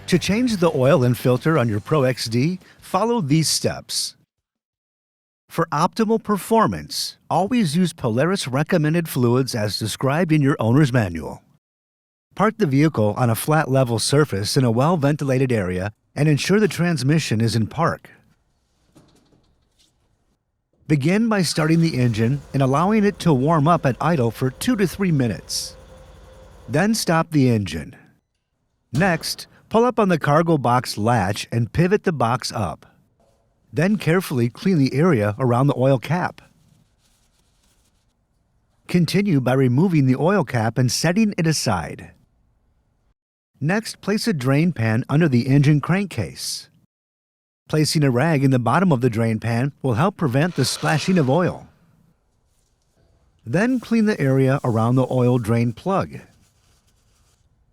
To change the oil and filter on your Pro XD, follow these steps. For optimal performance, always use Polaris recommended fluids as described in your owner's manual. Park the vehicle on a flat level surface in a well-ventilated area and ensure the transmission is in park. Begin by starting the engine and allowing it to warm up at idle for 2 to 3 minutes. Then stop the engine. Next, pull up on the cargo box latch and pivot the box up. Then carefully clean the area around the oil cap. Continue by removing the oil cap and setting it aside. Next, place a drain pan under the engine crankcase. Placing a rag in the bottom of the drain pan will help prevent the splashing of oil. Then clean the area around the oil drain plug.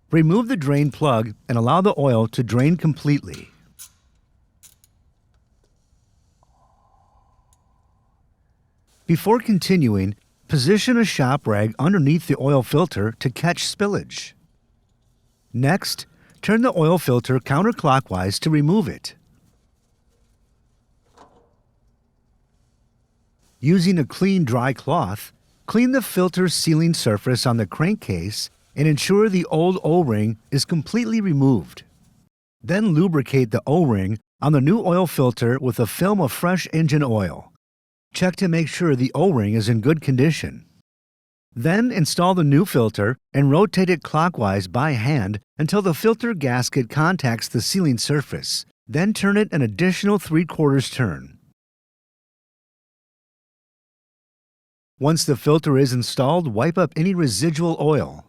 Remove the drain plug and allow the oil to drain completely. Before continuing, position a shop rag underneath the oil filter to catch spillage. Next, turn the oil filter counterclockwise to remove it. Using a clean, dry cloth, clean the filter sealing surface on the crankcase and ensure the old O-ring is completely removed. Then lubricate the O-ring on the new oil filter with a film of fresh engine oil. Check to make sure the O-ring is in good condition. Then install the new filter and rotate it clockwise by hand until the filter gasket contacts the sealing surface. Then turn it an additional 3/4 turn. Once the filter is installed, wipe up any residual oil.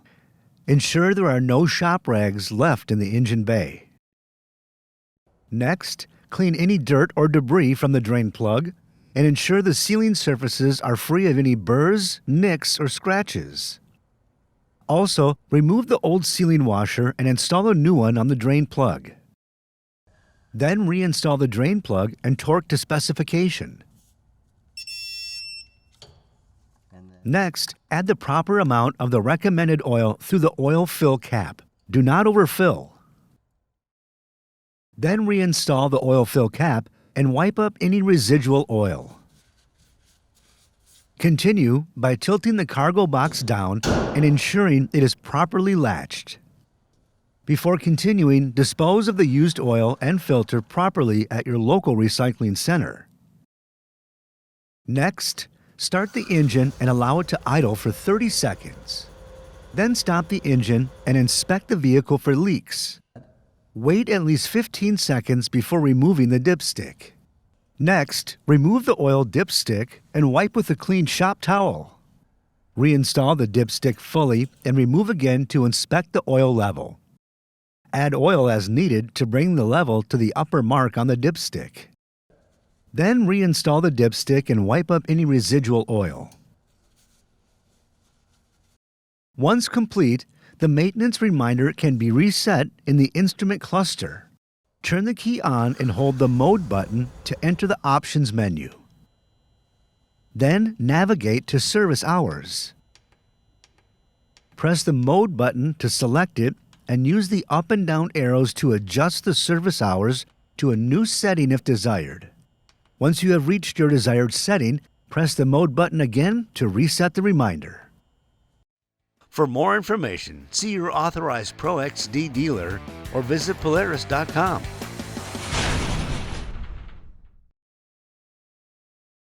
Ensure there are no shop rags left in the engine bay. Next, clean any dirt or debris from the drain plug and ensure the sealing surfaces are free of any burrs, nicks, or scratches. Also, remove the old sealing washer and install a new one on the drain plug. Then reinstall the drain plug and torque to specification. Next, add the proper amount of the recommended oil through the oil fill cap. Do not overfill. Then reinstall the oil fill cap and wipe up any residual oil. Continue by tilting the cargo box down and ensuring it is properly latched. Before continuing, dispose of the used oil and filter properly at your local recycling center. Next, start the engine and allow it to idle for 30 seconds. Then stop the engine and inspect the vehicle for leaks. Wait at least 15 seconds before removing the dipstick. Next, remove the oil dipstick and wipe with a clean shop towel. Reinstall the dipstick fully and remove again to inspect the oil level. Add oil as needed to bring the level to the upper mark on the dipstick. Then reinstall the dipstick and wipe up any residual oil. Once complete, the maintenance reminder can be reset in the instrument cluster. Turn the key on and hold the Mode button to enter the Options menu. Then navigate to Service Hours. Press the Mode button to select it and use the up and down arrows to adjust the service hours to a new setting if desired. Once you have reached your desired setting, press the Mode button again to reset the reminder. For more information, see your authorized Pro XD dealer or visit Polaris.com.